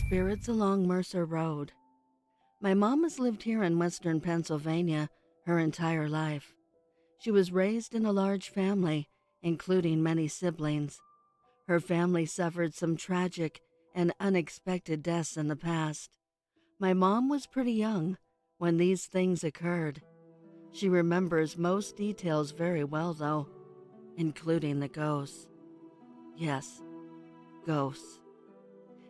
Spirits along Mercer Road. My mom has lived here in western Pennsylvania her entire life. She was raised in a large family, including many siblings. Her family suffered some tragic and unexpected deaths in the past. My mom was pretty young when these things occurred. She remembers most details very well, though, including the ghosts. Yes, ghosts.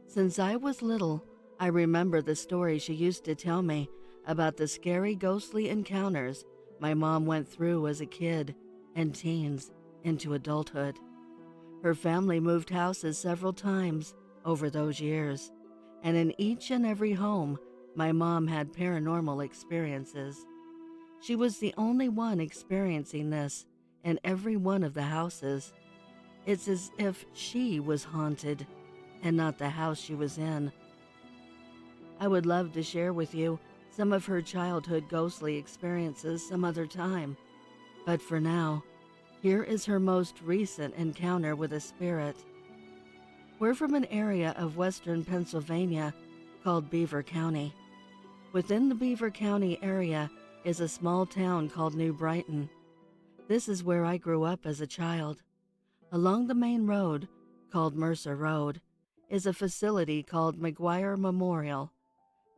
Since I was little, I remember the story she used to tell me about the scary ghostly encounters my mom went through as a kid and teens into adulthood. Her family moved houses several times over those years, and in each and every home, my mom had paranormal experiences. She was the only one experiencing this in every one of the houses. It's as if she was haunted and not the house she was in. I would love to share with you some of her childhood ghostly experiences some other time, but for now, here is her most recent encounter with a spirit. We're from an area of western Pennsylvania called Beaver County. Within the Beaver County area is a small town called New Brighton. This is where I grew up as a child. Along the main road, called Mercer Road, is a facility called McGuire Memorial.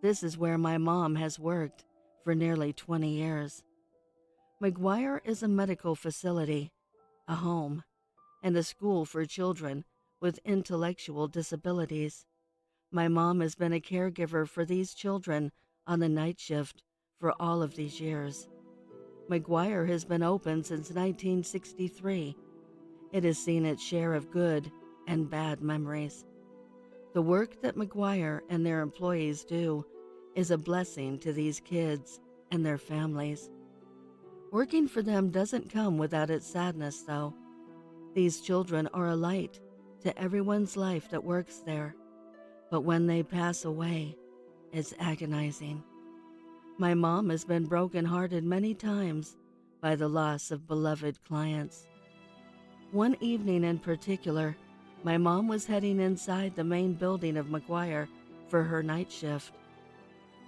This is where my mom has worked for nearly 20 years. McGuire is a medical facility, a home, and a school for children with intellectual disabilities. My mom has been a caregiver for these children on the night shift for all of these years. McGuire has been open since 1963. It has seen its share of good and bad memories. The work that McGuire and their employees do is a blessing to these kids and their families. Working for them doesn't come without its sadness, though. These children are a light to everyone's life that works there, but when they pass away, it's agonizing. My mom has been brokenhearted many times by the loss of beloved clients. One evening in particular, my mom was heading inside the main building of McGuire for her night shift.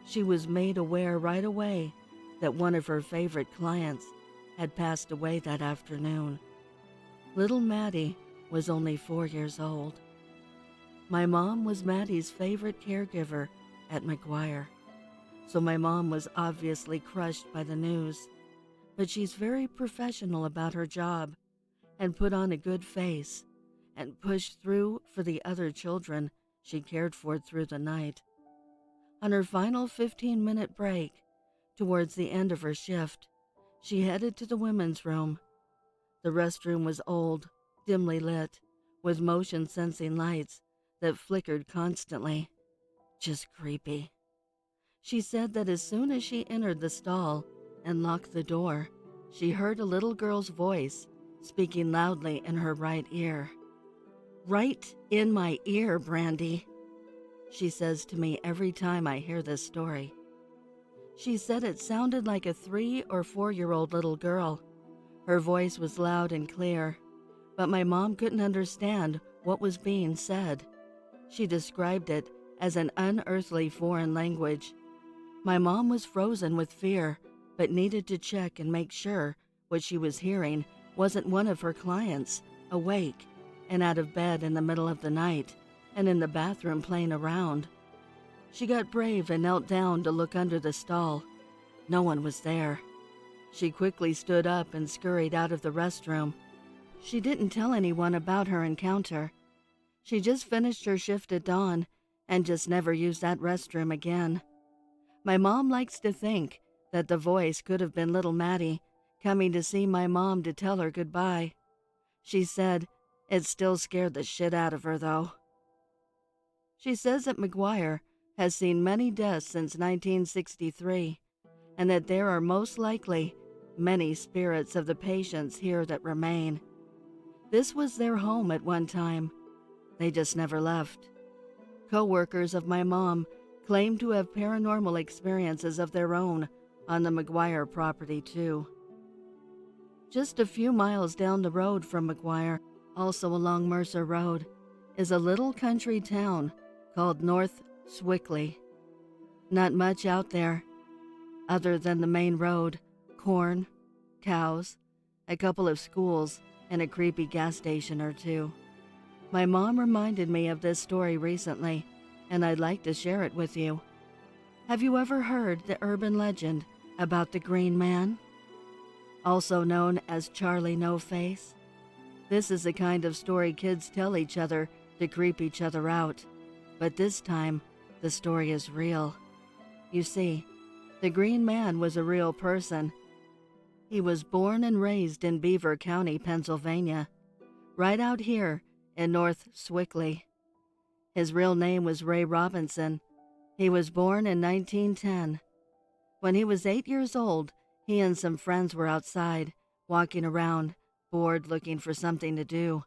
She was made aware right away that one of her favorite clients had passed away that afternoon. Little Maddie was only 4 years old. My mom was Maddie's favorite caregiver at McGuire, so my mom was obviously crushed by the news, but she's very professional about her job and put on a good face and pushed through for the other children she cared for through the night. On her final 15-minute break, towards the end of her shift, she headed to the women's room. The restroom was old, dimly lit, with motion-sensing lights that flickered constantly. Just creepy. She said that as soon as she entered the stall and locked the door, she heard a little girl's voice speaking loudly in her right ear. "Right in my ear, Brandy," she says to me every time I hear this story. She said it sounded like a 3 or 4-year-old little girl. Her voice was loud and clear, but my mom couldn't understand what was being said. She described it as an unearthly foreign language. My mom was frozen with fear, but needed to check and make sure what she was hearing wasn't one of her clients, awake and out of bed in the middle of the night and in the bathroom playing around. She got brave and knelt down to look under the stall. No one was there. She quickly stood up and scurried out of the restroom. She didn't tell anyone about her encounter. She just finished her shift at dawn and just never used that restroom again. My mom likes to think that the voice could have been little Maddie coming to see my mom to tell her goodbye. She said it still scared the shit out of her, though. She says that McGuire has seen many deaths since 1963, and that there are most likely many spirits of the patients here that remain. This was their home at one time. They just never left. Co-workers of my mom claim to have paranormal experiences of their own on the McGuire property, too. Just a few miles down the road from McGuire, also along Mercer Road, is a little country town called North Swickley. Not much out there, other than the main road, corn, cows, a couple of schools, and a creepy gas station or two. My mom reminded me of this story recently, and I'd like to share it with you. Have you ever heard the urban legend about the Green Man? Also known as Charlie No Face? This is the kind of story kids tell each other to creep each other out, but this time, the story is real. You see, the Green Man was a real person. He was born and raised in Beaver County, Pennsylvania, right out here in North Swickley. His real name was Ray Robinson. He was born in 1910. When he was 8 years old, he and some friends were outside, walking around, bored looking for something to do.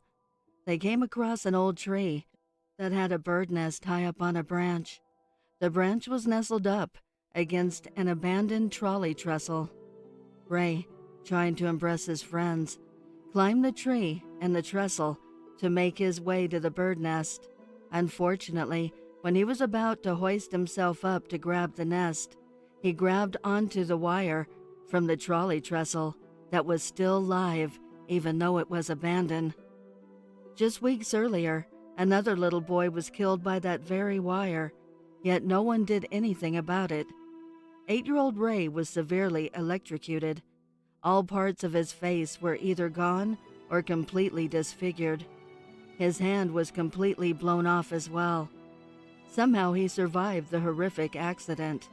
They came across an old tree that had a bird nest high up on a branch. The branch was nestled up against an abandoned trolley trestle. Ray, trying to impress his friends, climbed the tree and the trestle to make his way to the bird nest. Unfortunately, when he was about to hoist himself up to grab the nest, he grabbed onto the wire from the trolley trestle that was still live even though it was abandoned. Just weeks earlier, another little boy was killed by that very wire, yet no one did anything about it. 8-year-old Ray was severely electrocuted. All parts of his face were either gone or completely disfigured. His hand was completely blown off as well. Somehow he survived the horrific accident.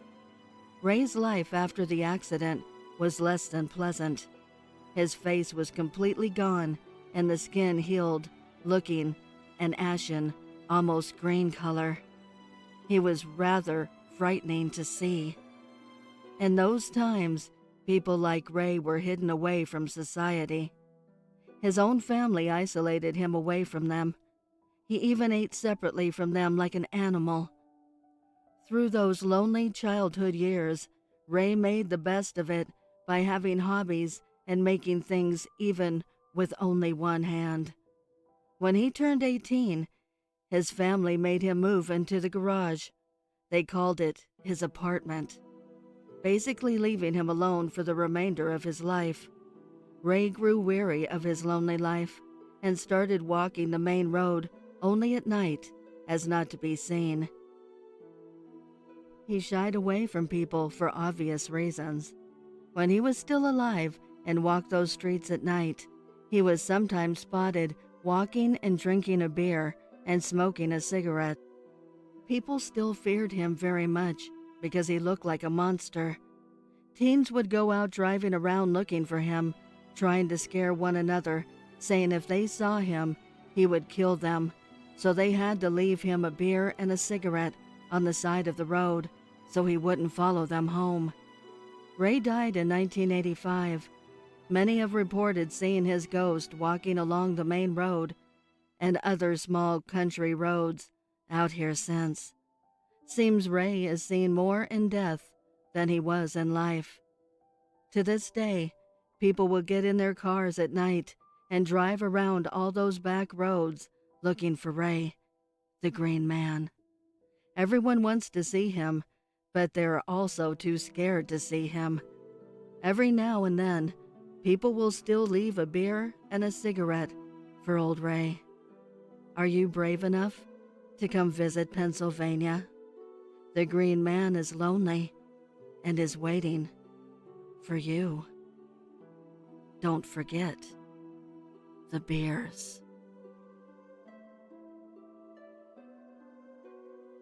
Ray's life after the accident was less than pleasant. His face was completely gone and the skin healed, looking an ashen, almost green color. He was rather frightening to see. In those times, people like Ray were hidden away from society. His own family isolated him away from them. He even ate separately from them like an animal. Through those lonely childhood years, Ray made the best of it by having hobbies and making things even with only one hand. When he turned 18, his family made him move into the garage. They called it his apartment, basically leaving him alone for the remainder of his life. Ray grew weary of his lonely life and started walking the main road only at night, as not to be seen. He shied away from people for obvious reasons. When he was still alive and walked those streets at night, he was sometimes spotted walking and drinking a beer and smoking a cigarette. People still feared him very much because he looked like a monster. Teens would go out driving around looking for him, trying to scare one another, saying if they saw him, he would kill them. So they had to leave him a beer and a cigarette on the side of the road so he wouldn't follow them home. Ray died in 1985. Many have reported seeing his ghost walking along the main road and other small country roads out here since. Seems Ray is seen more in death than he was in life. To this day, people will get in their cars at night and drive around all those back roads looking for Ray, the Green Man. Everyone wants to see him, but they're also too scared to see him. Every now and then, people will still leave a beer and a cigarette for old Ray. Are you brave enough to come visit Pennsylvania? The Green Man is lonely and is waiting for you. Don't forget the beers.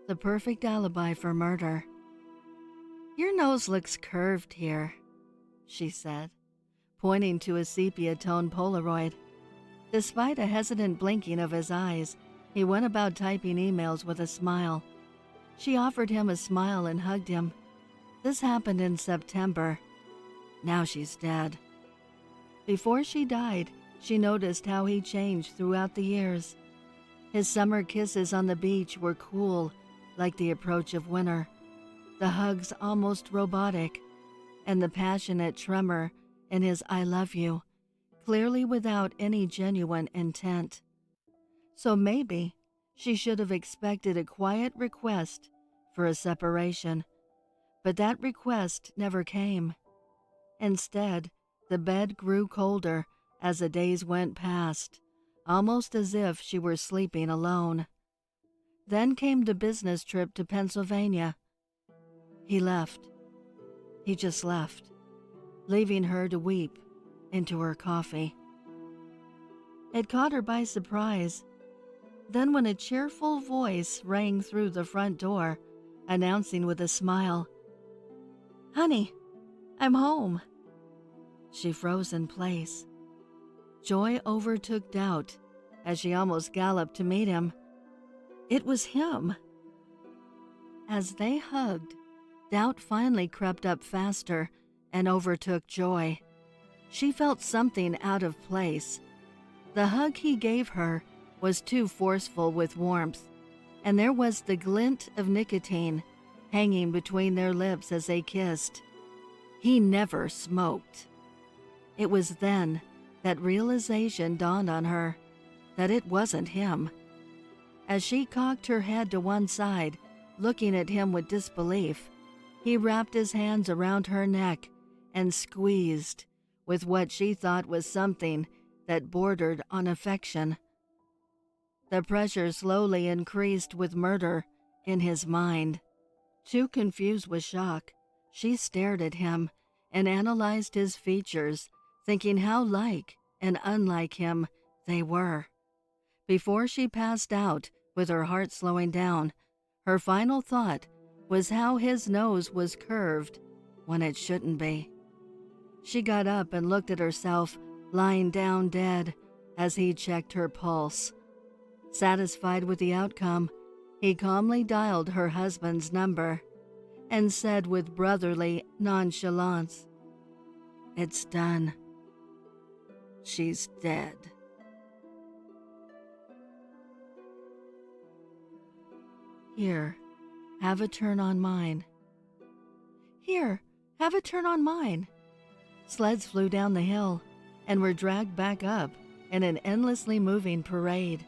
The perfect alibi for murder. Your nose looks curved here, she said, pointing to a sepia-toned Polaroid. Despite a hesitant blinking of his eyes, he went about typing emails with a smile. She offered him a smile and hugged him. This happened in September. Now she's dead. Before she died, she noticed how he changed throughout the years. His summer kisses on the beach were cool, like the approach of winter, the hugs almost robotic, and the passionate tremor in his "I love you," clearly without any genuine intent. So maybe she should have expected a quiet request for a separation, but that request never came. Instead, the bed grew colder as the days went past, almost as if she were sleeping alone. Then came the business trip to Pennsylvania. He left. He just left, leaving her to weep into her coffee. It caught her by surprise. Then when a cheerful voice rang through the front door, announcing with a smile, "Honey, I'm home," she froze in place. Joy overtook doubt as she almost galloped to meet him. It was him. As they hugged, doubt finally crept up faster and overtook Joy. She felt something out of place. The hug he gave her was too forceful with warmth, and there was the glint of nicotine hanging between their lips as they kissed. He never smoked. It was then that realization dawned on her that it wasn't him. As she cocked her head to one side, looking at him with disbelief, he wrapped his hands around her neck and squeezed with what she thought was something that bordered on affection. The pressure slowly increased with murder in his mind. Too confused with shock, she stared at him and analyzed his features, thinking how like and unlike him they were. Before she passed out, with her heart slowing down, her final thought was how his nose was curved when it shouldn't be. She got up and looked at herself lying down dead as he checked her pulse. Satisfied with the outcome, he calmly dialed her husband's number and said with brotherly nonchalance, "It's done. She's dead." "Here, have a turn on mine." "Here, have a turn on mine." Sleds flew down the hill and were dragged back up in an endlessly moving parade.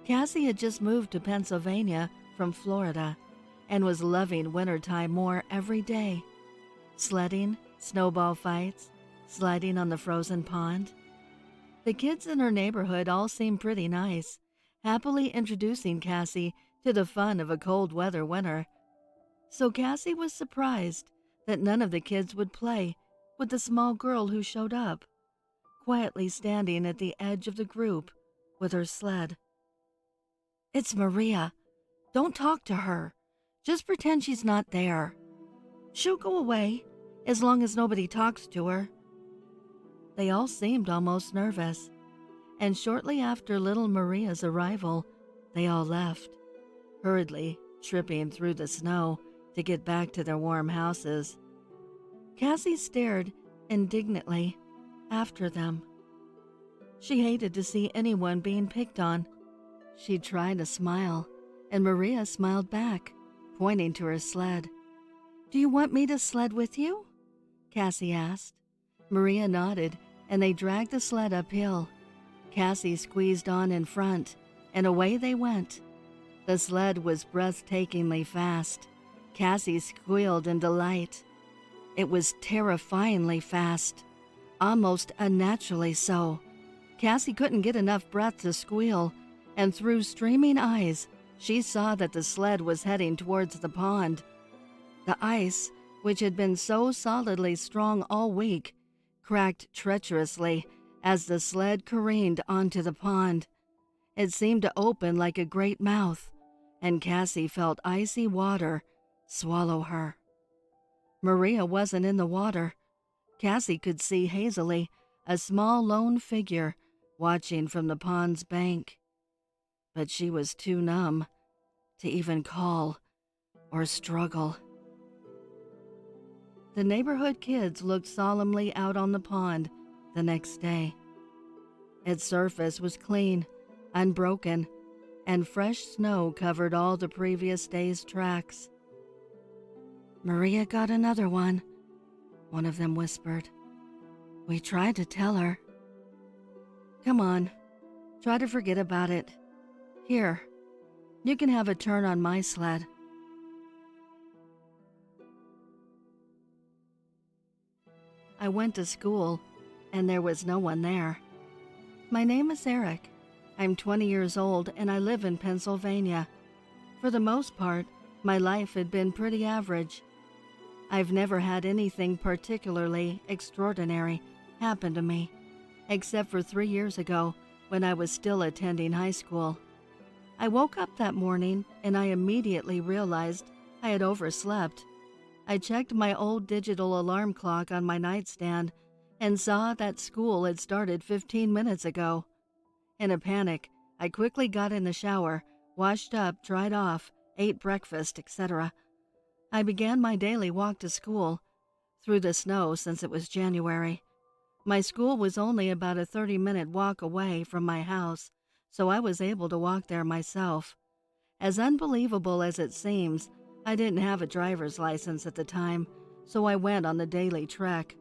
Cassie had just moved to Pennsylvania from Florida and was loving wintertime more every day. Sledding, snowball fights, sliding on the frozen pond. The kids in her neighborhood all seemed pretty nice, happily introducing Cassie to the fun of a cold weather winter. So Cassie was surprised that none of the kids would play with the small girl who showed up, quietly standing at the edge of the group with her sled. "It's Maria. Don't talk to her. Just pretend she's not there. She'll go away as long as nobody talks to her." They all seemed almost nervous, and shortly after little Maria's arrival, they all left, hurriedly tripping through the snow to get back to their warm houses. Cassie stared indignantly after them. She hated to see anyone being picked on. She tried to smile, and Maria smiled back, pointing to her sled. "Do you want me to sled with you?" Cassie asked. Maria nodded, and they dragged the sled uphill. Cassie squeezed on in front, and away they went. The sled was breathtakingly fast. Cassie squealed in delight. It was terrifyingly fast, almost unnaturally so. Cassie couldn't get enough breath to squeal, and through streaming eyes, she saw that the sled was heading towards the pond. The ice, which had been so solidly strong all week, cracked treacherously as the sled careened onto the pond. It seemed to open like a great mouth, and Cassie felt icy water swallow her. Maria wasn't in the water. Cassie could see hazily a small lone figure watching from the pond's bank. But she was too numb to even call or struggle. The neighborhood kids looked solemnly out on the pond the next day. Its surface was clean, unbroken, and fresh snow covered all the previous day's tracks. "Maria got another one," one of them whispered. "We tried to tell her." "Come on, try to forget about it. Here, you can have a turn on my sled." I went to school, and there was no one there. My name is Eric. I'm 20 years old, and I live in Pennsylvania. For the most part, my life had been pretty average. I've never had anything particularly extraordinary happen to me, except for 3 years ago when I was still attending high school. I woke up that morning and I immediately realized I had overslept. I checked my old digital alarm clock on my nightstand and saw that school had started 15 minutes ago. In a panic, I quickly got in the shower, washed up, dried off, ate breakfast, etc. I began my daily walk to school, through the snow since it was January. My school was only about a 30-minute walk away from my house, so I was able to walk there myself. As unbelievable as it seems, I didn't have a driver's license at the time, so I went on the daily trek.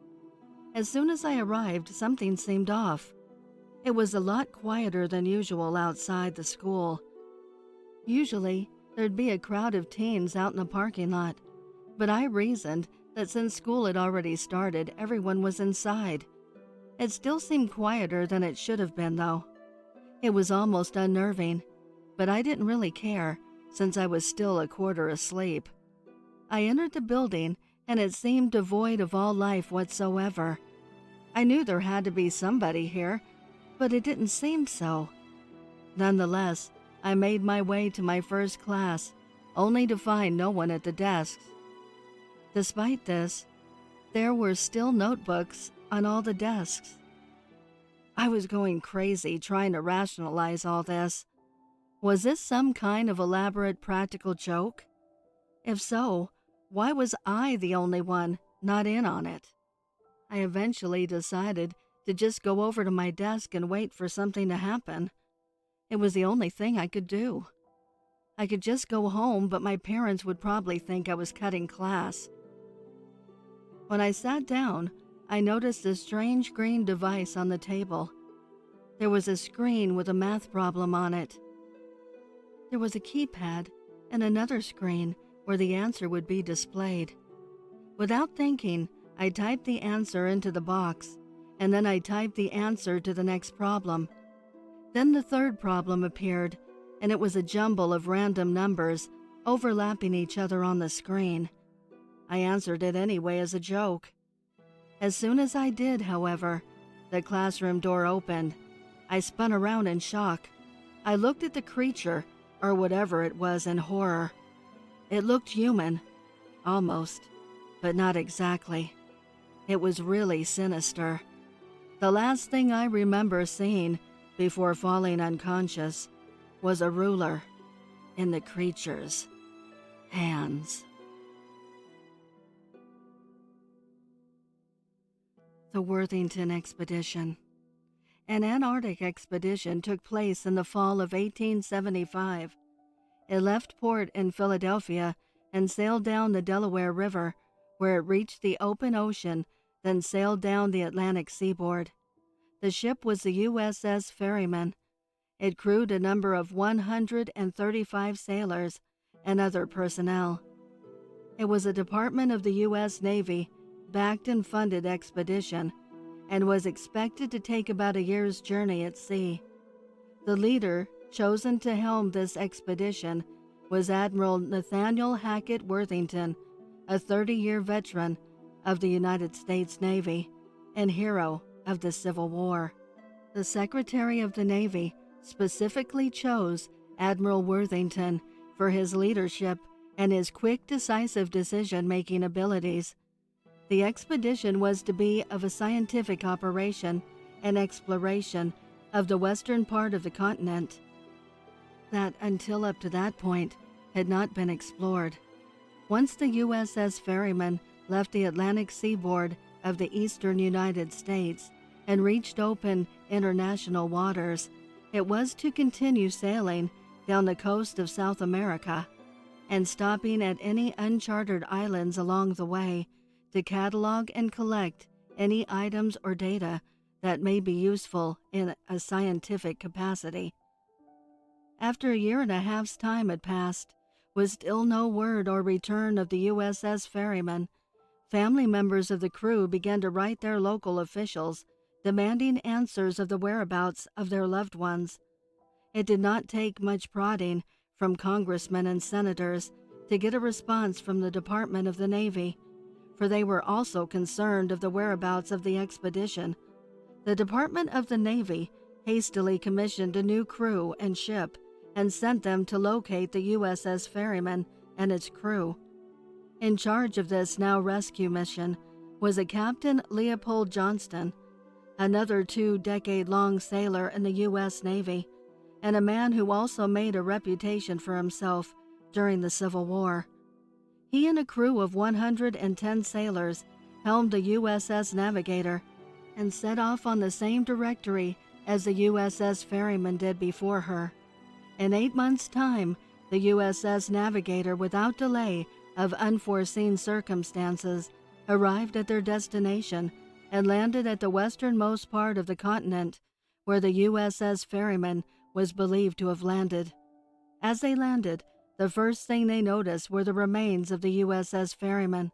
As soon as I arrived, something seemed off. It was a lot quieter than usual outside the school. Usually, there'd be a crowd of teens out in the parking lot, but I reasoned that since school had already started, everyone was inside. It still seemed quieter than it should have been, though. It was almost unnerving, but I didn't really care, since I was still a quarter asleep. I entered the building, and it seemed devoid of all life whatsoever. I knew there had to be somebody here, but it didn't seem so. Nonetheless, I made my way to my first class, only to find no one at the desks. Despite this, there were still notebooks on all the desks. I was going crazy trying to rationalize all this. Was this some kind of elaborate practical joke? If so, why was I the only one not in on it? I eventually decided to just go over to my desk and wait for something to happen. It was the only thing I could do. I could just go home, but my parents would probably think I was cutting class. When I sat down, I noticed a strange green device on the table. There was a screen with a math problem on it. There was a keypad and another screen where the answer would be displayed. Without thinking, I typed the answer into the box, and then I typed the answer to the next problem. Then the third problem appeared, and it was a jumble of random numbers overlapping each other on the screen. I answered it anyway as a joke. As soon as I did, however, the classroom door opened. I spun around in shock. I looked at the creature, or whatever it was, in horror. It looked human, almost, but not exactly. It was really sinister. The last thing I remember seeing before falling unconscious was a ruler in the creature's hands. The Worthington Expedition. An Antarctic expedition took place in the fall of 1875. It left port in Philadelphia and sailed down the Delaware River, where it reached the open ocean, then sailed down the Atlantic seaboard. The ship was the USS Ferryman. It crewed a number of 135 sailors and other personnel. It was a Department of the U.S. Navy backed and funded expedition and was expected to take about a year's journey at sea. The leader chosen to helm this expedition was Admiral Nathaniel Hackett Worthington, a 30-year veteran of the United States Navy and hero of the Civil War. The Secretary of the Navy specifically chose Admiral Worthington for his leadership and his quick, decisive decision-making abilities. The expedition was to be of a scientific operation and exploration of the western part of the continent that, until up to that point, had not been explored. Once the USS Ferryman left the Atlantic seaboard of the eastern United States and reached open international waters, it was to continue sailing down the coast of South America and stopping at any uncharted islands along the way to catalog and collect any items or data that may be useful in a scientific capacity. After a year and a half's time had passed, with still no word or return of the USS Ferryman, Family members of the crew began to write their local officials, demanding answers of the whereabouts of their loved ones. It did not take much prodding from congressmen and senators to get a response from the Department of the Navy, for they were also concerned of the whereabouts of the expedition. The Department of the Navy hastily commissioned a new crew and ship and sent them to locate the USS Ferryman and its crew. In charge of this now rescue mission was a Captain Leopold Johnston, another 2-decade-long sailor in the U.S. Navy, and a man who also made a reputation for himself during the Civil War. He and a crew of 110 sailors helmed the USS Navigator and set off on the same directory as the USS Ferryman did before her. In 8 months' time, the USS Navigator, without delay of unforeseen circumstances, arrived at their destination and landed at the westernmost part of the continent, where the USS Ferryman was believed to have landed. As they landed, the first thing they noticed were the remains of the USS Ferryman,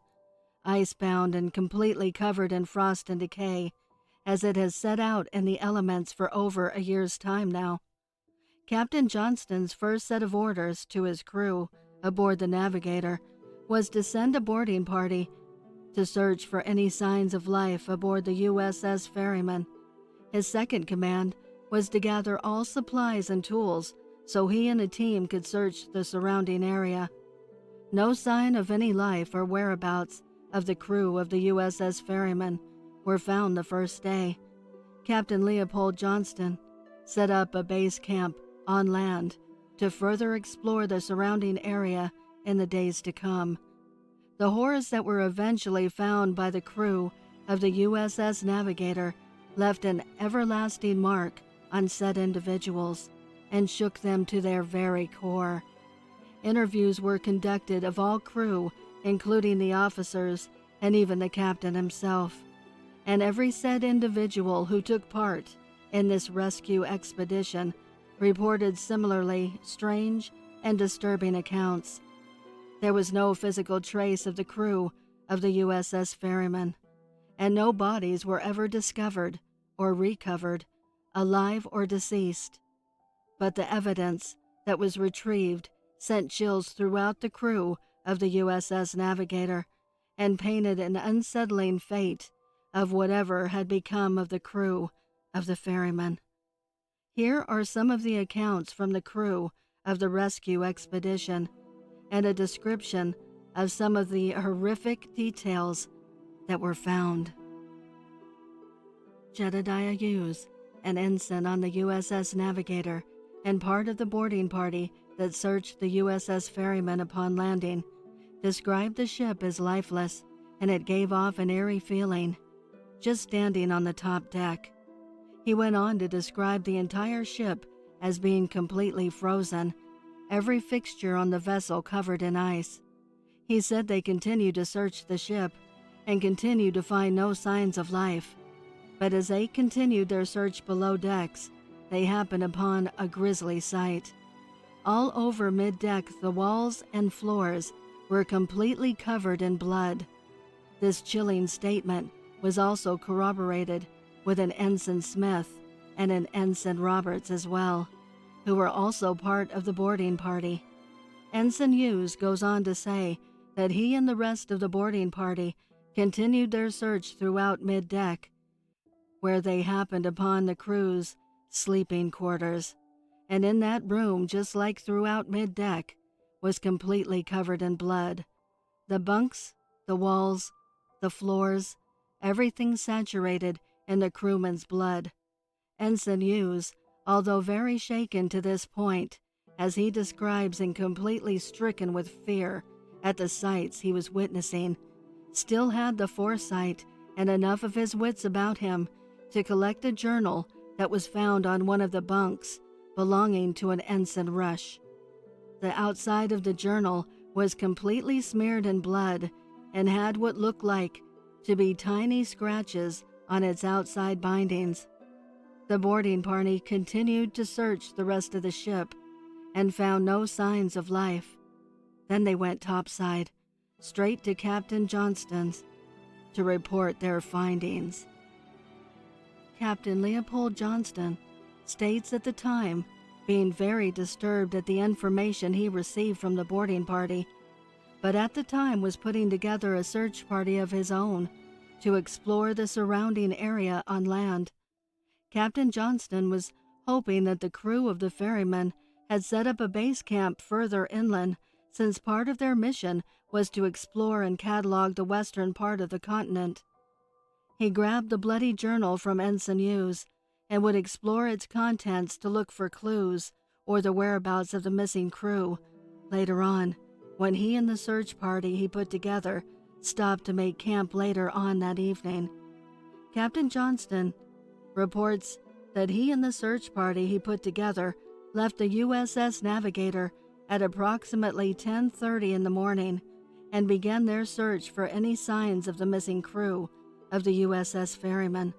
icebound and completely covered in frost and decay, as it has set out in the elements for over a year's time now. Captain Johnston's first set of orders to his crew aboard the Navigator was to send a boarding party to search for any signs of life aboard the USS Ferryman. His second command was to gather all supplies and tools so he and a team could search the surrounding area. No sign of any life or whereabouts of the crew of the USS Ferryman were found the first day. Captain Leopold Johnston set up a base camp on land to further explore the surrounding area in the days to come. The horrors that were eventually found by the crew of the USS Navigator left an everlasting mark on said individuals and shook them to their very core. Interviews were conducted of all crew, including the officers and even the captain himself, and every said individual who took part in this rescue expedition reported similarly strange and disturbing accounts. There was no physical trace of the crew of the USS Ferryman, and no bodies were ever discovered or recovered, alive or deceased. But the evidence that was retrieved sent chills throughout the crew of the USS Navigator and painted an unsettling fate of whatever had become of the crew of the Ferryman. Here are some of the accounts from the crew of the rescue expedition and a description of some of the horrific details that were found. Jedediah Hughes, an ensign on the USS Navigator and part of the boarding party that searched the USS Ferryman upon landing, described the ship as lifeless, and it gave off an eerie feeling, just standing on the top deck. He went on to describe the entire ship as being completely frozen, every fixture on the vessel covered in ice. He said they continued to search the ship and continued to find no signs of life. But as they continued their search below decks, they happened upon a grisly sight. All over mid-deck, the walls and floors were completely covered in blood. This chilling statement was also corroborated with an Ensign Smith and an Ensign Roberts as well, who were also part of the boarding party. Ensign Hughes goes on to say that he and the rest of the boarding party continued their search throughout mid-deck, where they happened upon the crew's sleeping quarters, and in that room, just like throughout mid-deck, was completely covered in blood. The bunks, the walls, the floors, everything saturated in the crewman's blood. Ensign Hughes, although very shaken to this point, as he describes and completely stricken with fear at the sights he was witnessing, still had the foresight and enough of his wits about him to collect a journal that was found on one of the bunks belonging to an Ensign Rush. The outside of the journal was completely smeared in blood and had what looked like to be tiny scratches on its outside bindings. The boarding party continued to search the rest of the ship and found no signs of life. Then they went topside, straight to Captain Johnston's, to report their findings. Captain Leopold Johnston states at the time being very disturbed at the information he received from the boarding party, but at the time was putting together a search party of his own to explore the surrounding area on land. Captain Johnston was hoping that the crew of the ferryman had set up a base camp further inland, since part of their mission was to explore and catalog the western part of the continent. He grabbed the bloody journal from Ensign Hughes and would explore its contents to look for clues or the whereabouts of the missing crew later on, when he and the search party he put together stopped to make camp later on that evening. Captain Johnston reports that he and the search party he put together left the USS Navigator at approximately 10:30 in the morning and began their search for any signs of the missing crew of the USS Ferryman.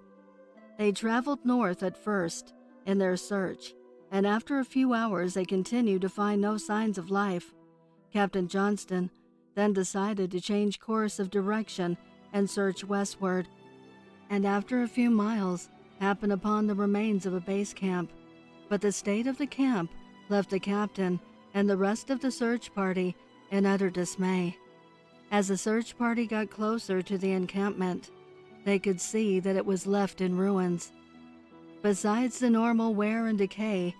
They traveled north at first in their search, and after a few hours they continued to find no signs of life. Captain Johnston then decided to change course of direction and search westward, and after a few miles happened upon the remains of a base camp. But the state of the camp left the captain and the rest of the search party in utter dismay. As the search party got closer to the encampment, they could see that it was left in ruins. Besides the normal wear and decay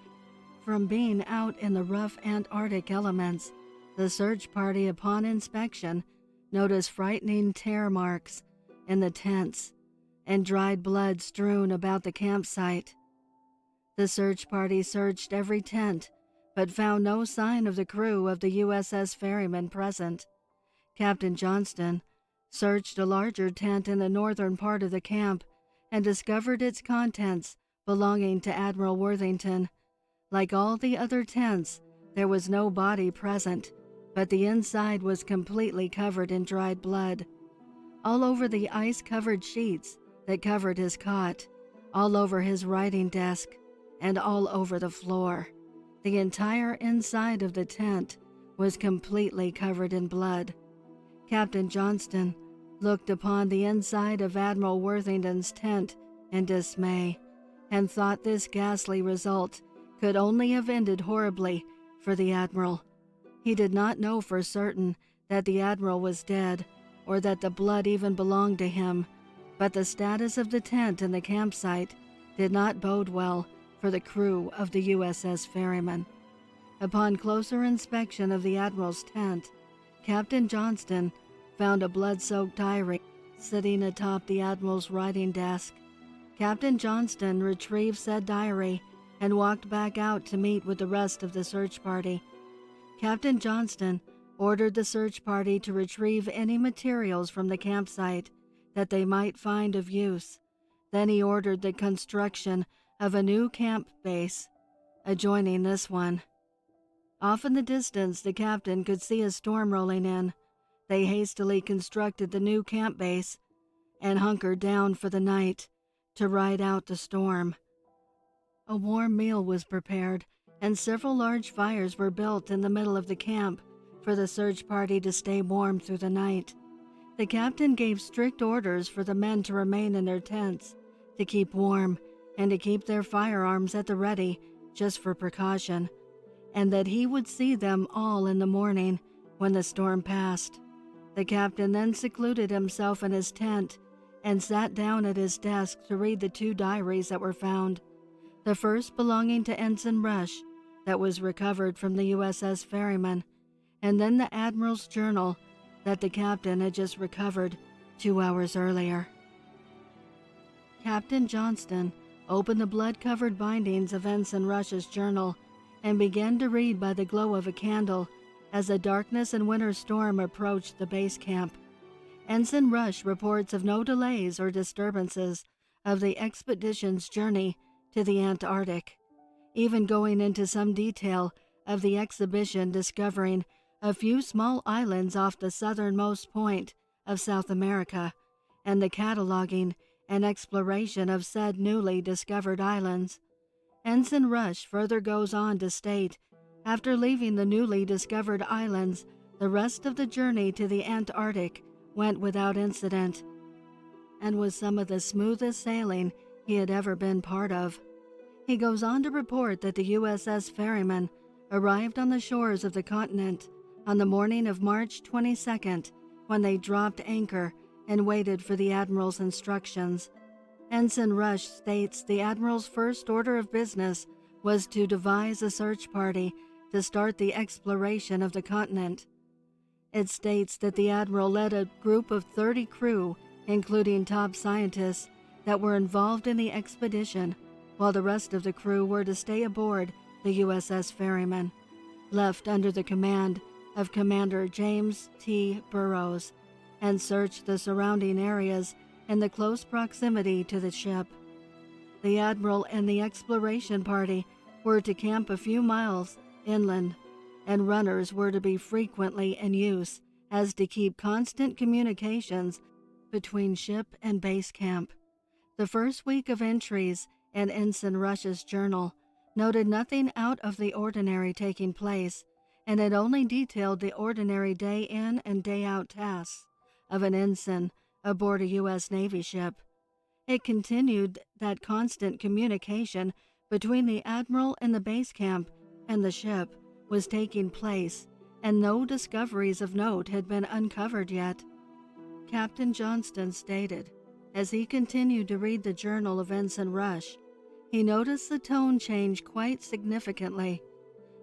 from being out in the rough Antarctic elements, the search party, upon inspection, noticed frightening tear marks in the tents and dried blood strewn about the campsite. The search party searched every tent, but found no sign of the crew of the USS Ferryman present. Captain Johnston searched a larger tent in the northern part of the camp and discovered its contents belonging to Admiral Worthington. Like all the other tents, there was no body present, but the inside was completely covered in dried blood. All over the ice-covered sheets that covered his cot, all over his writing desk, and all over the floor. The entire inside of the tent was completely covered in blood. Captain Johnston looked upon the inside of Admiral Worthington's tent in dismay, and thought this ghastly result could only have ended horribly for the Admiral. He did not know for certain that the Admiral was dead, or that the blood even belonged to him, but the status of the tent and the campsite did not bode well for the crew of the USS Ferryman. Upon closer inspection of the Admiral's tent, Captain Johnston found a blood-soaked diary sitting atop the Admiral's writing desk. Captain Johnston retrieved said diary and walked back out to meet with the rest of the search party. Captain Johnston ordered the search party to retrieve any materials from the campsite that they might find of use. Then he ordered the construction of a new camp base adjoining this one. Off in the distance, the captain could see a storm rolling in. They hastily constructed the new camp base and hunkered down for the night to ride out the storm. A warm meal was prepared, and several large fires were built in the middle of the camp for the search party to stay warm through the night. The captain gave strict orders for the men to remain in their tents, to keep warm, and to keep their firearms at the ready just for precaution, and that he would see them all in the morning when the storm passed. The captain then secluded himself in his tent and sat down at his desk to read the two diaries that were found. The first belonging to Ensign Rush, that was recovered from the USS Ferryman, and then the Admiral's journal that the captain had just recovered 2 hours earlier. Captain Johnston opened the blood-covered bindings of Ensign Rush's journal and began to read by the glow of a candle as the darkness and winter storm approached the base camp. Ensign Rush reports of no delays or disturbances of the expedition's journey to the Antarctic, even going into some detail of the expedition discovering a few small islands off the southernmost point of South America, and the cataloging and exploration of said newly discovered islands. Ensign Rush further goes on to state, after leaving the newly discovered islands, the rest of the journey to the Antarctic went without incident. and was some of the smoothest sailing he had ever been part of. He goes on to report that the USS Ferryman arrived on the shores of the continent on the morning of March 22nd when they dropped anchor and waited for the Admiral's instructions. Ensign Rush states the Admiral's first order of business was to devise a search party to start the exploration of the continent. It states that the Admiral led a group of 30 crew, including top scientists, that were involved in the expedition, while the rest of the crew were to stay aboard the USS Ferryman, left under the command of Commander James T. Burroughs, and search the surrounding areas in the close proximity to the ship. The Admiral and the exploration party were to camp a few miles inland, and runners were to be frequently in use as to keep constant communications between ship and base camp. The first week of entries in Ensign Rush's journal noted nothing out of the ordinary taking place, and it only detailed the ordinary day in and day out tasks of an ensign aboard a U.S. Navy ship. It continued that constant communication between the Admiral and the base camp and the ship was taking place, and no discoveries of note had been uncovered yet. Captain Johnston stated, as he continued to read the journal of Ensign Rush, he noticed the tone change quite significantly.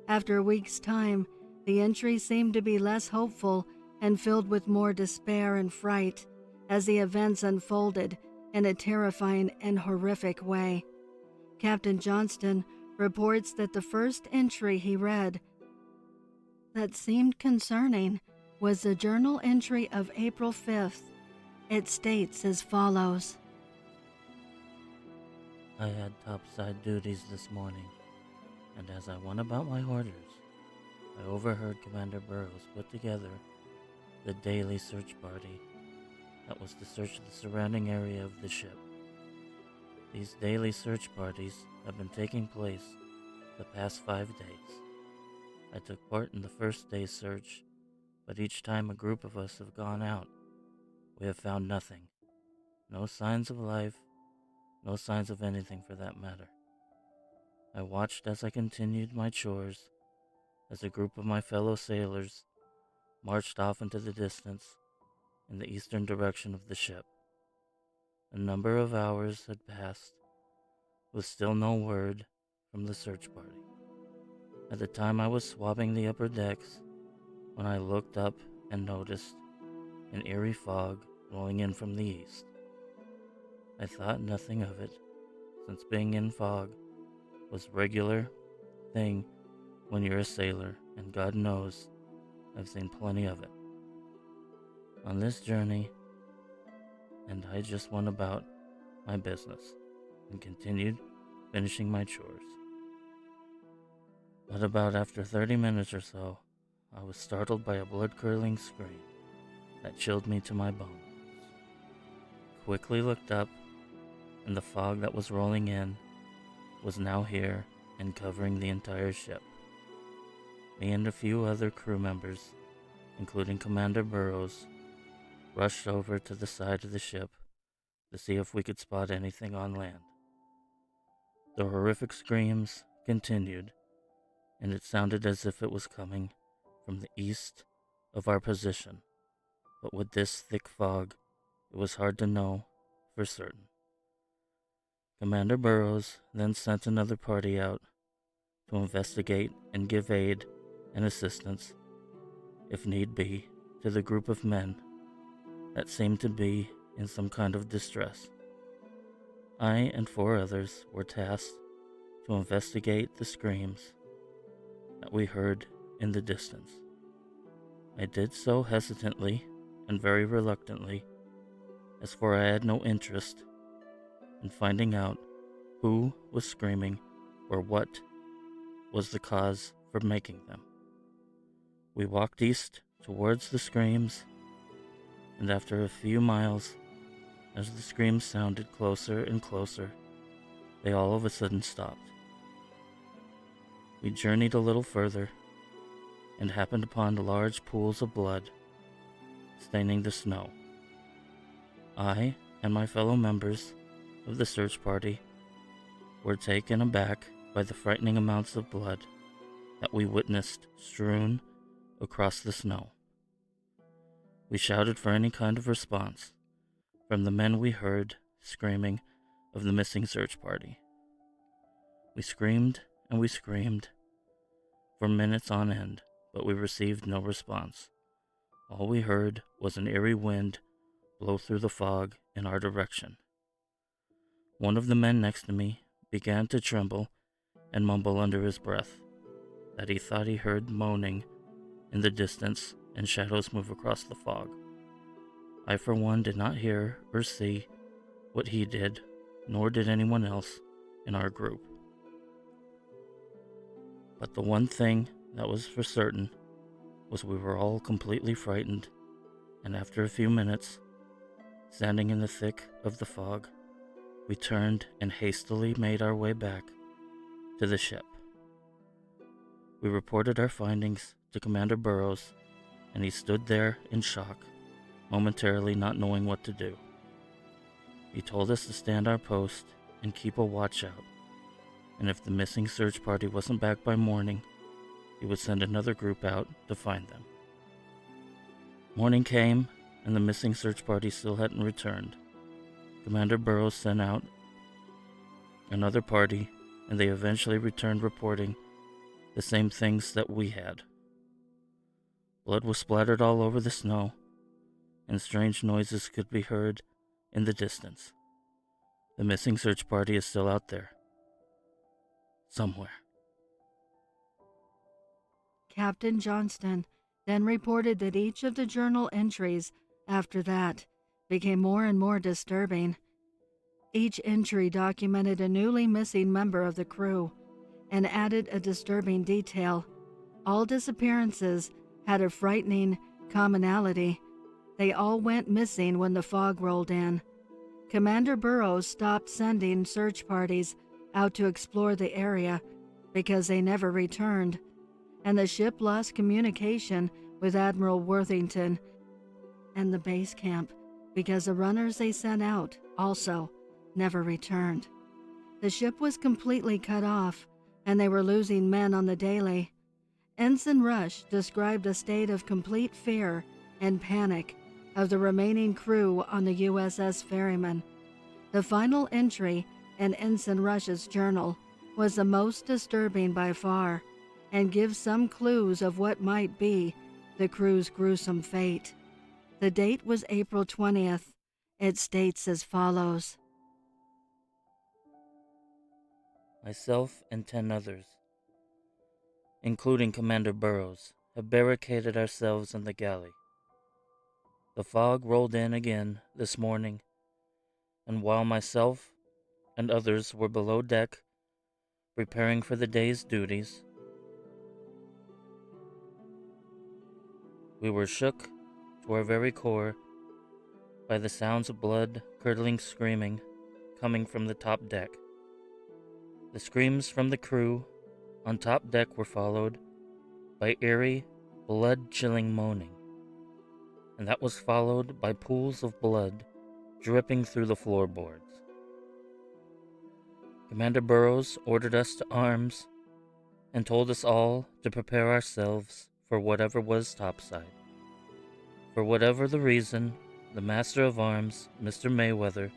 After a week's time, the entry seemed to be less hopeful and filled with more despair and fright as the events unfolded in a terrifying and horrific way. Captain Johnston reports that the first entry he read that seemed concerning was the journal entry of April 5th. It states as follows. I had topside duties this morning, and as I went about my orders, I overheard Commander Burroughs put together the daily search party that was to search the surrounding area of the ship. These daily search parties have been taking place the past 5 days. I took part in the first day's search, but each time a group of us have gone out, we have found nothing. No signs of life, no signs of anything for that matter. I watched as I continued my chores, as a group of my fellow sailors marched off into the distance in the eastern direction of the ship. A number of hours had passed, with still no word from the search party. At the time I was swabbing the upper decks, when I looked up and noticed an eerie fog rolling in from the east. I thought nothing of it, since being in fog was a regular thing when you're a sailor, and God knows I've seen plenty of it on this journey, and I just went about my business and continued finishing my chores. But about after 30 minutes or so, I was startled by a blood-curdling scream that chilled me to my bones. Quickly looked up, and the fog that was rolling in was now here and covering the entire ship. Me and a few other crew members, including Commander Burroughs, rushed over to the side of the ship to see if we could spot anything on land. The horrific screams continued, and it sounded as if it was coming from the east of our position, but with this thick fog, it was hard to know for certain. Commander Burroughs then sent another party out to investigate and give aid and assistance, if need be, to the group of men that seemed to be in some kind of distress. I and 4 others were tasked to investigate the screams that we heard in the distance. I did so hesitantly and very reluctantly, as for I had no interest in finding out who was screaming or what was the cause for making them. We walked east towards the screams, and after a few miles, as the screams sounded closer and closer, they all of a sudden stopped. We journeyed a little further and happened upon large pools of blood staining the snow. I and my fellow members of the search party were taken aback by the frightening amounts of blood that we witnessed strewn across the snow. We shouted for any kind of response from the men we heard screaming of the missing search party. We screamed and we screamed for minutes on end, but we received no response. All we heard was an eerie wind blow through the fog in our direction. One of the men next to me began to tremble and mumble under his breath that he thought he heard moaning in the distance and shadows move across the fog. I, for one, did not hear or see what he did, nor did anyone else in our group. But the one thing that was for certain was we were all completely frightened, and after a few minutes, standing in the thick of the fog, we turned and hastily made our way back to the ship. We reported our findings to Commander Burrows, and he stood there in shock, momentarily not knowing what to do. He told us to stand our post and keep a watch out, and if the missing search party wasn't back by morning, he would send another group out to find them. Morning came, and the missing search party still hadn't returned. Commander Burrows sent out another party, and they eventually returned reporting the same things that we had. Blood was splattered all over the snow, and strange noises could be heard in the distance. The missing search party is still out there. Somewhere. Captain Johnston then reported that each of the journal entries after that became more and more disturbing. Each entry documented a newly missing member of the crew and added a disturbing detail. All disappearances had a frightening commonality. They all went missing when the fog rolled in. Commander Burrows stopped sending search parties out to explore the area because they never returned, and the ship lost communication with Admiral Worthington and the base camp because the runners they sent out also never returned. The ship was completely cut off, and they were losing men on the daily. Ensign Rush described a state of complete fear and panic of the remaining crew on the USS Ferryman. The final entry in Ensign Rush's journal was the most disturbing by far, and gives some clues of what might be the crew's gruesome fate. The date was April 20th. It states as follows. Myself and 10 others, including Commander Burrows, have barricaded ourselves in the galley. The fog rolled in again this morning, and while myself and others were below deck preparing for the day's duties, we were shook to our very core by the sounds of blood-curdling screaming coming from the top deck. The screams from the crew on top deck were followed by eerie, blood-chilling moaning, and that was followed by pools of blood dripping through the floorboards. Commander Burrows ordered us to arms and told us all to prepare ourselves for whatever was topside. For whatever the reason, the Master of Arms, Mr. Mayweather,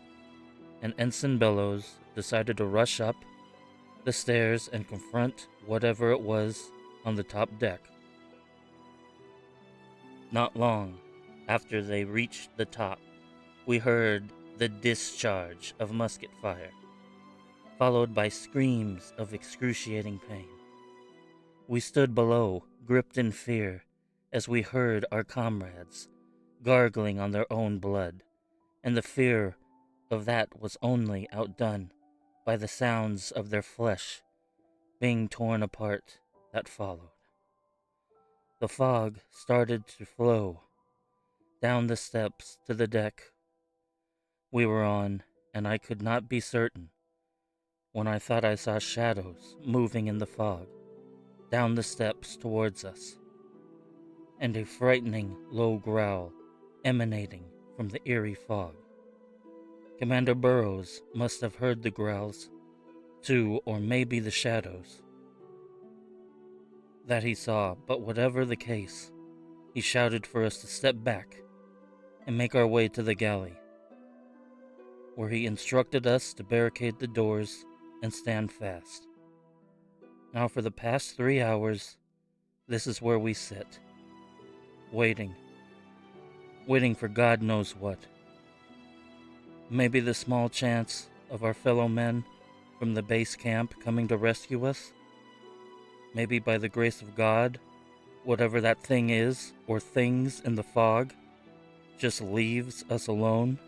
and Ensign Bellows decided to rush up the stairs and confront whatever it was on the top deck. Not long after they reached the top, we heard the discharge of musket fire, followed by screams of excruciating pain. We stood below, gripped in fear, as we heard our comrades gargling on their own blood, and the fear of that was only outdone by the sounds of their flesh being torn apart that followed. The fog started to flow down the steps to the deck we were on, and I could not be certain when I thought I saw shadows moving in the fog down the steps towards us, and a frightening low growl emanating from the eerie fog. Commander Burrows must have heard the growls, too, or maybe the shadows that he saw, but whatever the case, he shouted for us to step back and make our way to the galley, where he instructed us to barricade the doors and stand fast. Now for the past 3 hours, this is where we sit, waiting for God knows what. Maybe the small chance of our fellow men from the base camp coming to rescue us? Maybe by the grace of God, whatever that thing is, or things in the fog, just leaves us alone?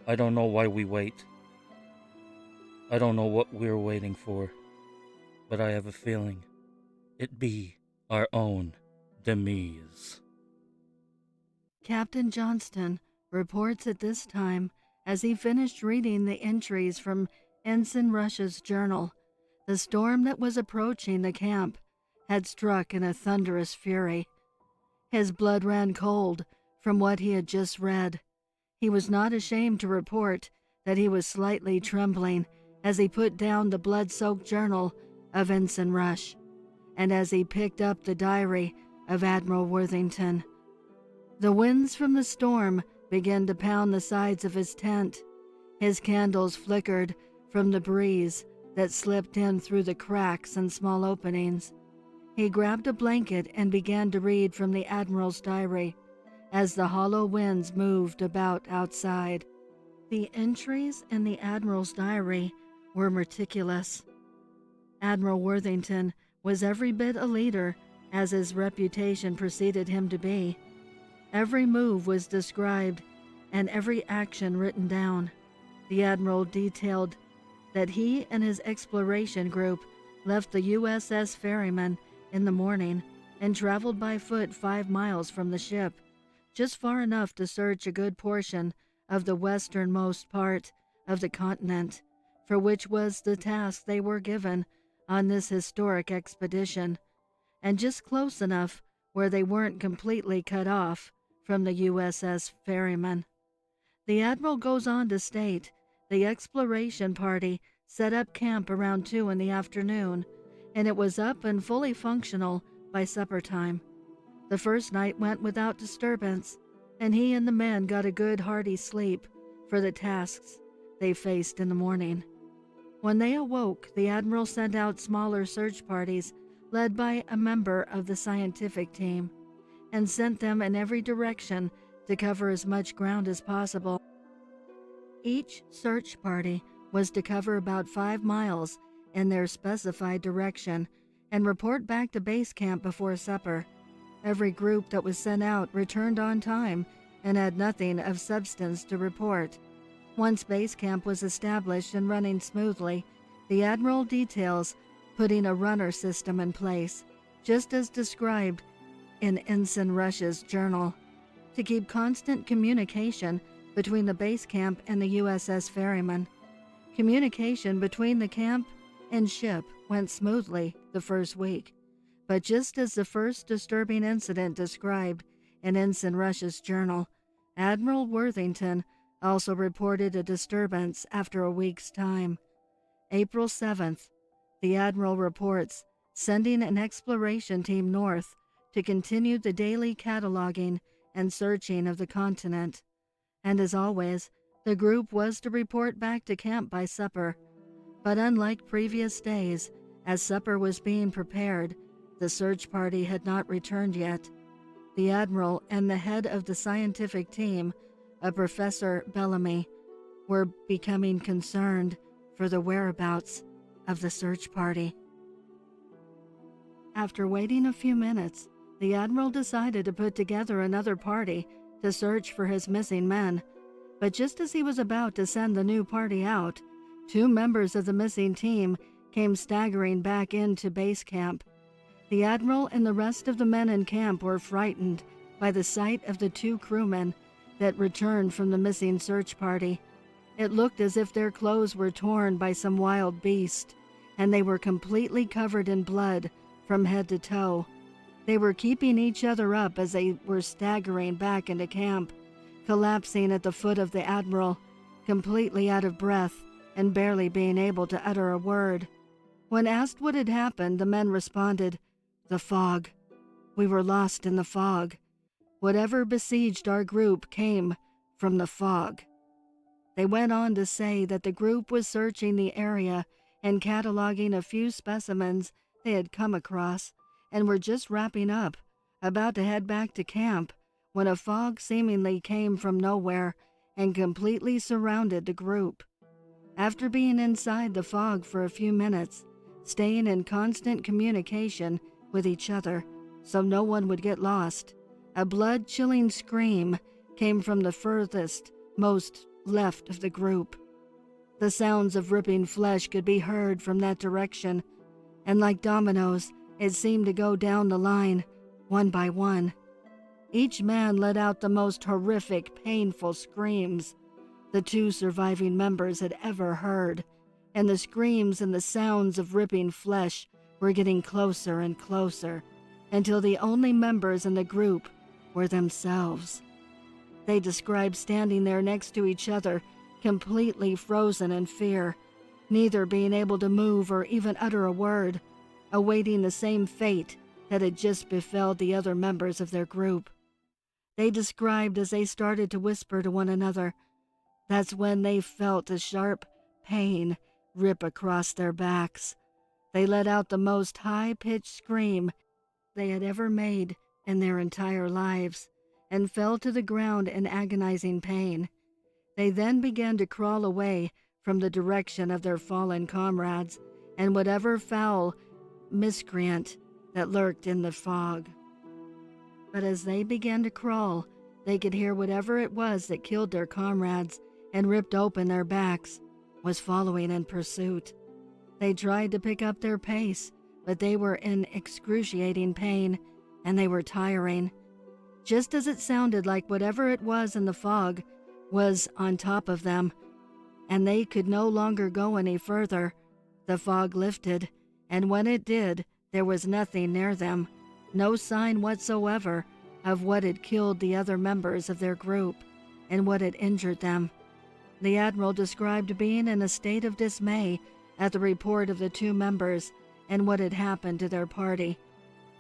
I don't know why we wait. I don't know what we're waiting for, but I have a feeling it be our own demise. Captain Johnston reports at this time as he finished reading the entries from Ensign Rush's journal. The storm that was approaching the camp had struck in a thunderous fury. His blood ran cold from what he had just read. He was not ashamed to report that he was slightly trembling as he put down the blood-soaked journal of Ensign Rush, and as he picked up the diary of Admiral Worthington. The winds from the storm began to pound the sides of his tent. His candles flickered from the breeze that slipped in through the cracks and small openings. He grabbed a blanket and began to read from the Admiral's diary as the hollow winds moved about outside. The entries in the Admiral's diary were meticulous. Admiral Worthington was every bit a leader, as his reputation preceded him to be. Every move was described and every action written down. The Admiral detailed that he and his exploration group left the USS Ferryman in the morning and traveled by foot 5 miles from the ship, just far enough to search a good portion of the westernmost part of the continent, for which was the task they were given on this historic expedition, and just close enough where they weren't completely cut off from the USS Ferryman. The Admiral goes on to state the exploration party set up camp around 2 in the afternoon, and it was up and fully functional by supper time. The first night went without disturbance, and he and the men got a good hearty sleep for the tasks they faced in the morning. When they awoke, the Admiral sent out smaller search parties led by a member of the scientific team, and sent them in every direction to cover as much ground as possible. Each search party was to cover about 5 miles in their specified direction and report back to base camp before supper. Every group that was sent out returned on time and had nothing of substance to report. Once base camp was established and running smoothly, the Admiral details putting a runner system in place, just as described in Ensign Rush's journal, to keep constant communication between the base camp and the USS Ferryman. Communication between the camp and ship went smoothly the first week, but just as the first disturbing incident described in Ensign Rush's journal, Admiral Worthington also reported a disturbance after a week's time. April 7th, the Admiral reports sending an exploration team north to continue the daily cataloging and searching of the continent. And as always, the group was to report back to camp by supper. But unlike previous days, as supper was being prepared, the search party had not returned yet. The Admiral and the head of the scientific team, a Professor Bellamy, were becoming concerned for the whereabouts of the search party. After waiting a few minutes, the Admiral decided to put together another party to search for his missing men. But just as he was about to send the new party out, 2 members of the missing team came staggering back into base camp. The Admiral and the rest of the men in camp were frightened by the sight of the 2 crewmen that returned from the missing search party. It looked as if their clothes were torn by some wild beast, and they were completely covered in blood from head to toe. They were keeping each other up as they were staggering back into camp, collapsing at the foot of the Admiral completely out of breath and barely being able to utter a word. When asked what had happened, the men responded, "The fog. We were lost in the fog. Whatever besieged our group came from the fog." They went on to say that the group was searching the area and cataloging a few specimens they had come across and were just wrapping up, about to head back to camp, when a fog seemingly came from nowhere and completely surrounded the group. After being inside the fog for a few minutes, staying in constant communication with each other so no one would get lost, a blood-chilling scream came from the furthest, most left of the group. The sounds of ripping flesh could be heard from that direction, and like dominoes, it seemed to go down the line, one by one. Each man let out the most horrific, painful screams the 2 surviving members had ever heard, and the screams and the sounds of ripping flesh were getting closer and closer, until the only members in the group were themselves. They described standing there next to each other, completely frozen in fear, neither being able to move or even utter a word, awaiting the same fate that had just befell the other members of their group. They described as they started to whisper to one another. That's when they felt a sharp pain rip across their backs. They let out the most high-pitched scream they had ever made in their entire lives, and fell to the ground in agonizing pain. They then began to crawl away from the direction of their fallen comrades and whatever foul miscreant that lurked in the fog. But as they began to crawl, they could hear whatever it was that killed their comrades and ripped open their backs was following in pursuit. They tried to pick up their pace, but they were in excruciating pain, and they were tiring. Just as it sounded like whatever it was in the fog was on top of them, and they could no longer go any further, the fog lifted, and when it did, there was nothing near them, no sign whatsoever of what had killed the other members of their group and what had injured them. The Admiral described being in a state of dismay at the report of the 2 members and what had happened to their party.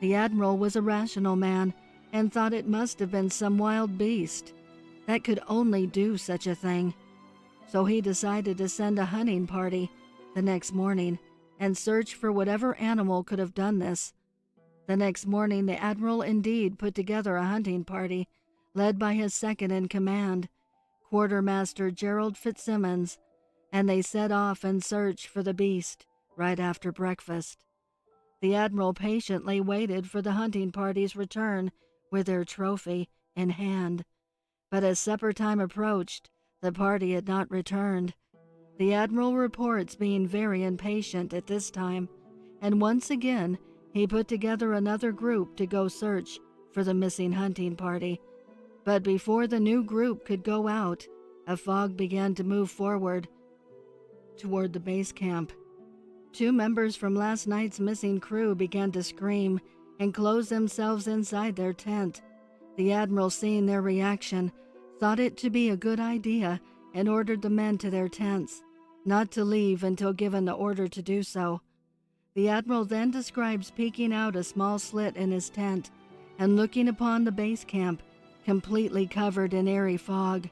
The Admiral was a rational man and thought it must have been some wild beast that could only do such a thing. So he decided to send a hunting party the next morning and search for whatever animal could have done this. The next morning, the Admiral indeed put together a hunting party, led by his second-in-command, Quartermaster Gerald Fitzsimmons, and they set off in search for the beast right after breakfast. The Admiral patiently waited for the hunting party's return with their trophy in hand, but as supper time approached, the party had not returned. The Admiral reports being very impatient at this time, and once again he put together another group to go search for the missing hunting party. But before the new group could go out, a fog began to move forward toward the base camp. 2 members from last night's missing crew began to scream and close themselves inside their tent. The Admiral, seeing their reaction, thought it to be a good idea and ordered the men to their tents, not to leave until given the order to do so. The Admiral then describes peeking out a small slit in his tent and looking upon the base camp, completely covered in airy fog.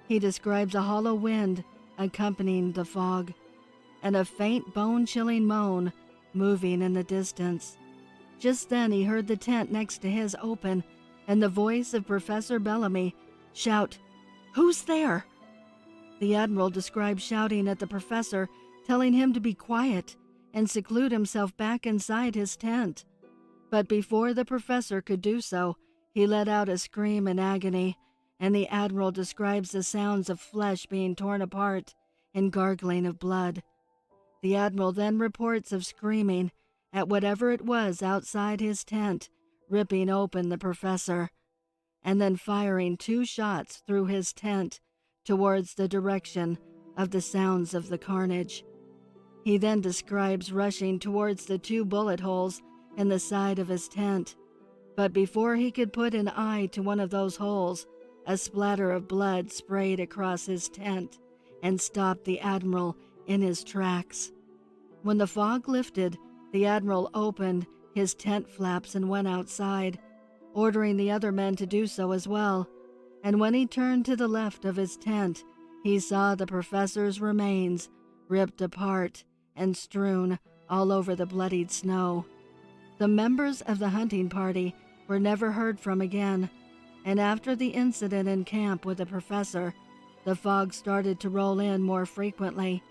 He describes a hollow wind accompanying the fog, and a faint bone-chilling moan moving in the distance. Just then he heard the tent next to his open, and the voice of Professor Bellamy shout, "Who's there?" The Admiral describes shouting at the professor, telling him to be quiet and seclude himself back inside his tent. But before the professor could do so, he let out a scream in agony, and the Admiral describes the sounds of flesh being torn apart and gargling of blood. The Admiral then reports of screaming at whatever it was outside his tent, ripping open the professor, and then firing 2 shots through his tent towards the direction of the sounds of the carnage. He then describes rushing towards the 2 bullet holes in the side of his tent, but before he could put an eye to one of those holes, a splatter of blood sprayed across his tent, and stopped the Admiral in his tracks. When the fog lifted, the Admiral opened his tent flaps and went outside, ordering the other men to do so as well. And when he turned to the left of his tent, he saw the professor's remains ripped apart and strewn all over the bloodied snow. The members of the hunting party were never heard from again, and after the incident in camp with the professor, the fog started to roll in more frequently,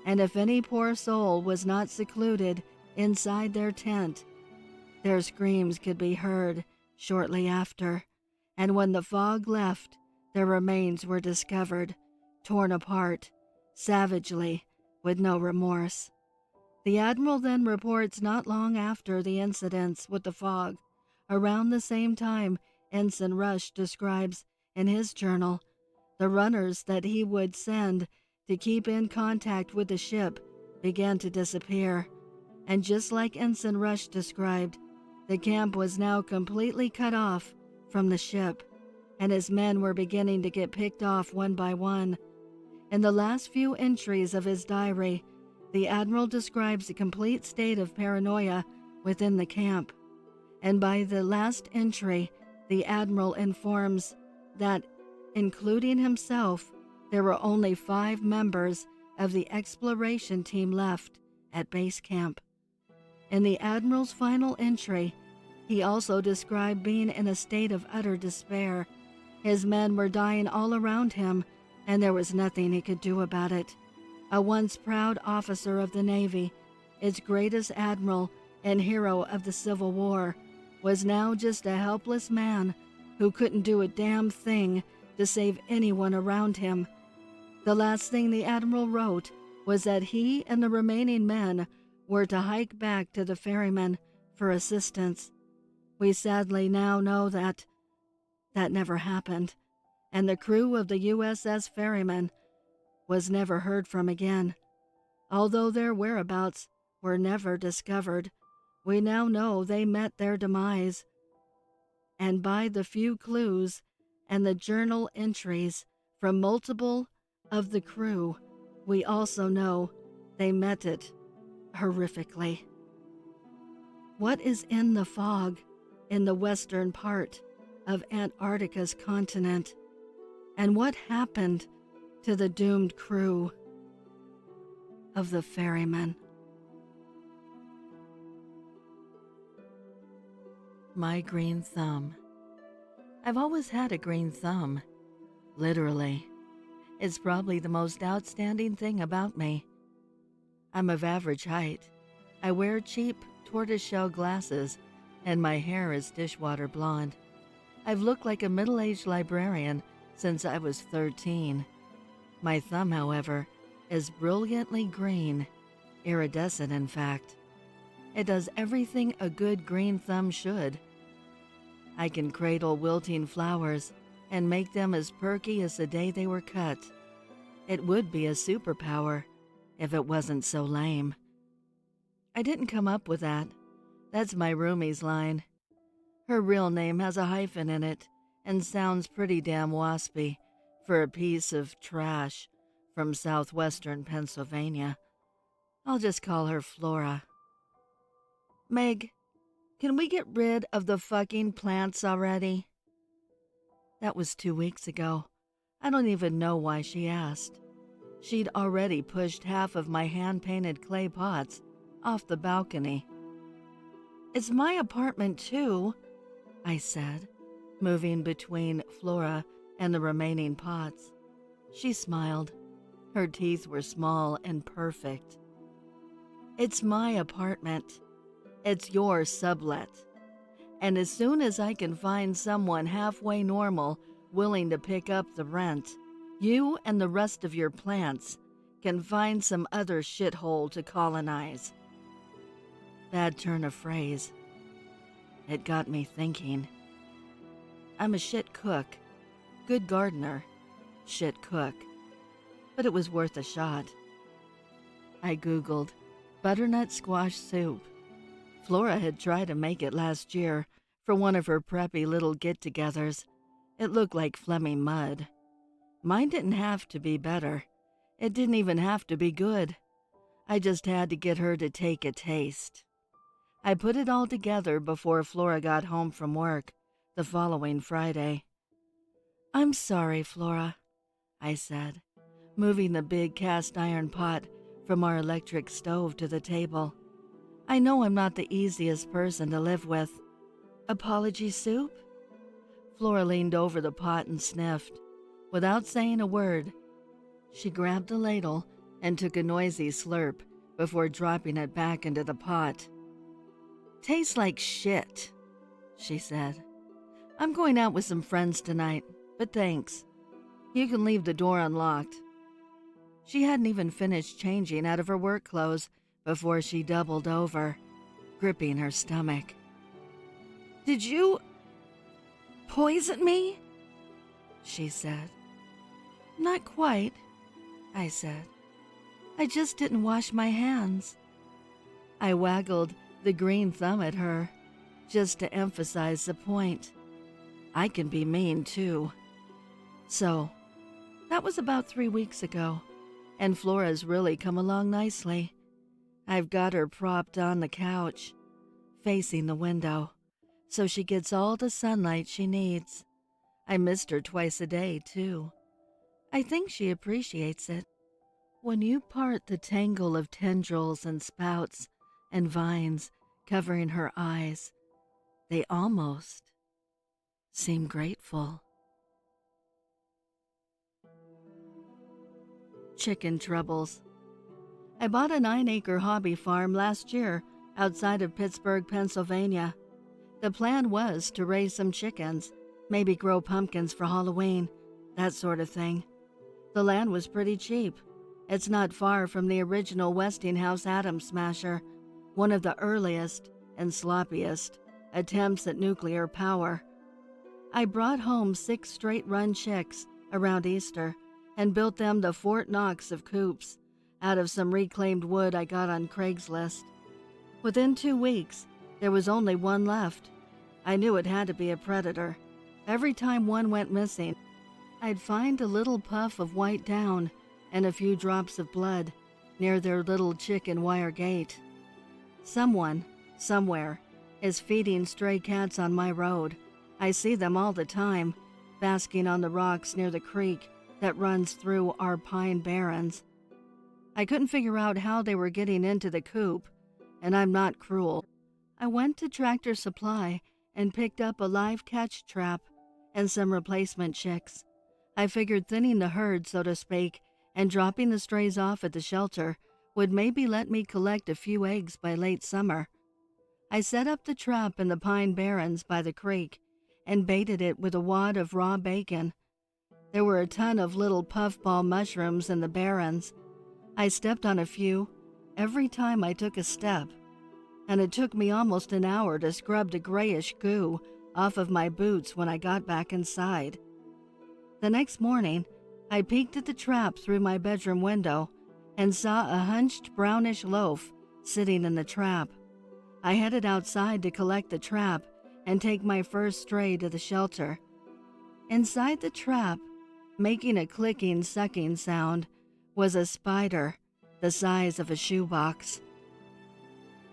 and if any poor soul was not secluded inside their tent, their screams could be heard shortly after, and when the fog left, their remains were discovered, torn apart, savagely, with no remorse. The Admiral then reports not long after the incidents with the fog, around the same time Ensign Rush describes in his journal, the runners that he would send to keep in contact with the ship began to disappear, and just like Ensign Rush described, the camp was now completely cut off from the ship, and his men were beginning to get picked off one by one. In the last few entries of his diary, the Admiral describes a complete state of paranoia within the camp, and by the last entry, the Admiral informs that, including himself, there were only 5 members of the exploration team left at base camp. In the Admiral's final entry, he also described being in a state of utter despair. His men were dying all around him, and there was nothing he could do about it. A once proud officer of the Navy, its greatest admiral and hero of the Civil War, was now just a helpless man who couldn't do a damn thing to save anyone around him. The last thing the Admiral wrote was that he and the remaining men were to hike back to the ferryman for assistance. We sadly now know that never happened, and the crew of the USS Ferryman was never heard from again. Although their whereabouts were never discovered, we now know they met their demise. And by the few clues and the journal entries from multiple of the crew, we also know they met it horrifically. What is in the fog in the western part of Antarctica's continent? And what happened to the doomed crew of the ferryman? My green thumb. I've always had a green thumb. Literally. It's probably the most outstanding thing about me. I'm of average height. I wear cheap tortoiseshell glasses, and my hair is dishwater blonde. I've looked like a middle-aged librarian since I was 13. My thumb, however, is brilliantly green, iridescent in fact. It does everything a good green thumb should. I can cradle wilting flowers and make them as perky as the day they were cut. It would be a superpower if it wasn't so lame. I didn't come up with that. That's my roomie's line. Her real name has a hyphen in it and sounds pretty damn waspy for a piece of trash from southwestern Pennsylvania. I'll just call her Flora. Meg, can we get rid of the fucking plants already? That was 2 weeks ago. I don't even know why she asked. She'd already pushed half of my hand-painted clay pots off the balcony. It's my apartment too, I said, moving between Flora and the remaining pots. She smiled. Her teeth were small and perfect. It's my apartment. It's your sublet. And as soon as I can find someone halfway normal willing to pick up the rent, you and the rest of your plants can find some other shithole to colonize. Bad turn of phrase. It got me thinking. I'm a shit cook, good gardener, shit cook, but it was worth a shot. I Googled butternut squash soup. Flora had tried to make it last year for one of her preppy little get-togethers. It looked like phlegmy mud. Mine didn't have to be better. It didn't even have to be good. I just had to get her to take a taste. I put it all together before Flora got home from work the following Friday. "I'm sorry, Flora," I said, moving the big cast iron pot from our electric stove to the table. "I know I'm not the easiest person to live with. Apology soup?" Flora leaned over the pot and sniffed. Without saying a word, she grabbed a ladle and took a noisy slurp before dropping it back into the pot. "Tastes like shit," she said. "I'm going out with some friends tonight, but thanks. You can leave the door unlocked." She hadn't even finished changing out of her work clothes before she doubled over, gripping her stomach. "Did you poison me?" she said. "Not quite," I said. "I just didn't wash my hands." I waggled the green thumb at her, just to emphasize the point. I can be mean, too. So, that was about 3 weeks ago, and Flora's really come along nicely. I've got her propped on the couch, facing the window, so she gets all the sunlight she needs. I missed her twice a day, too. I think she appreciates it. When you part the tangle of tendrils and spouts and vines covering her eyes, they almost seem grateful. Chicken troubles. I bought a 9-acre hobby farm last year outside of Pittsburgh, Pennsylvania. The plan was to raise some chickens, maybe grow pumpkins for Halloween, that sort of thing. The land was pretty cheap. It's not far from the original Westinghouse atom smasher, one of the earliest and sloppiest attempts at nuclear power. I brought home 6 straight-run chicks around Easter and built them the Fort Knox of coops out of some reclaimed wood I got on Craigslist. Within 2 weeks, there was only one left. I knew it had to be a predator. Every time one went missing, I'd find a little puff of white down and a few drops of blood near their little chicken wire gate. Someone, somewhere, is feeding stray cats on my road. I see them all the time, basking on the rocks near the creek that runs through our pine barrens. I couldn't figure out how they were getting into the coop, and I'm not cruel. I went to Tractor Supply and picked up a live catch trap and some replacement chicks. I figured thinning the herd, so to speak, and dropping the strays off at the shelter would maybe let me collect a few eggs by late summer. I set up the trap in the pine barrens by the creek and baited it with a wad of raw bacon. There were a ton of little puffball mushrooms in the barrens. I stepped on a few every time I took a step, and it took me almost an hour to scrub the grayish goo off of my boots when I got back inside. The next morning, I peeked at the trap through my bedroom window and saw a hunched brownish loaf sitting in the trap. I headed outside to collect the trap and take my first stray to the shelter. Inside the trap, making a clicking, sucking sound, was a spider the size of a shoebox.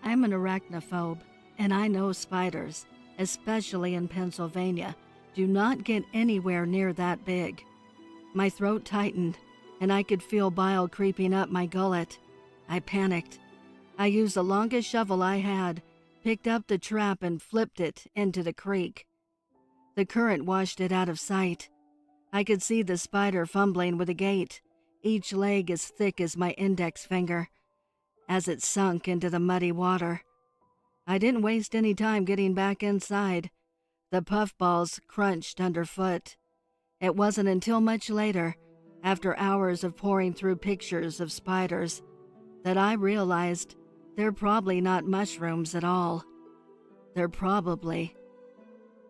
I'm an arachnophobe, and I know spiders, especially in Pennsylvania, do not get anywhere near that big. My throat tightened, and I could feel bile creeping up my gullet. I panicked. I used the longest shovel I had, picked up the trap and flipped it into the creek. The current washed it out of sight. I could see the spider fumbling with the gate, each leg as thick as my index finger, as it sunk into the muddy water. I didn't waste any time getting back inside. The puffballs crunched underfoot. It wasn't until much later, after hours of poring through pictures of spiders, that I realized they're probably not mushrooms at all. They're probably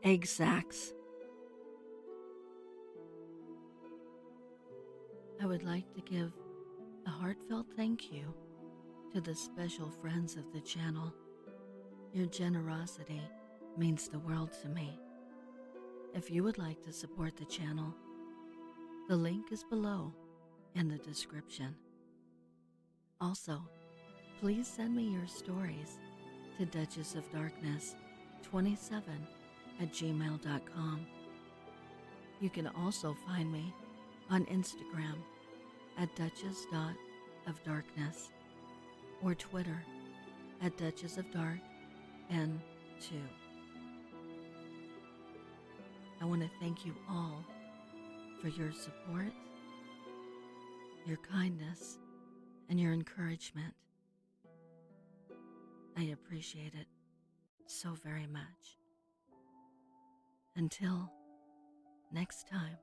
egg sacs. I would like to give a heartfelt thank you to the special friends of the channel. Your generosity means the world to me. If you would like to support the channel, the link is below in the description. Also, please send me your stories to duchessofdarkness27@gmail.com. You can also find me on Instagram at duchess.ofdarkness or Twitter at duchessofdarkn2. I want to thank you all for your support, your kindness, and your encouragement. I appreciate it so very much. Until next time.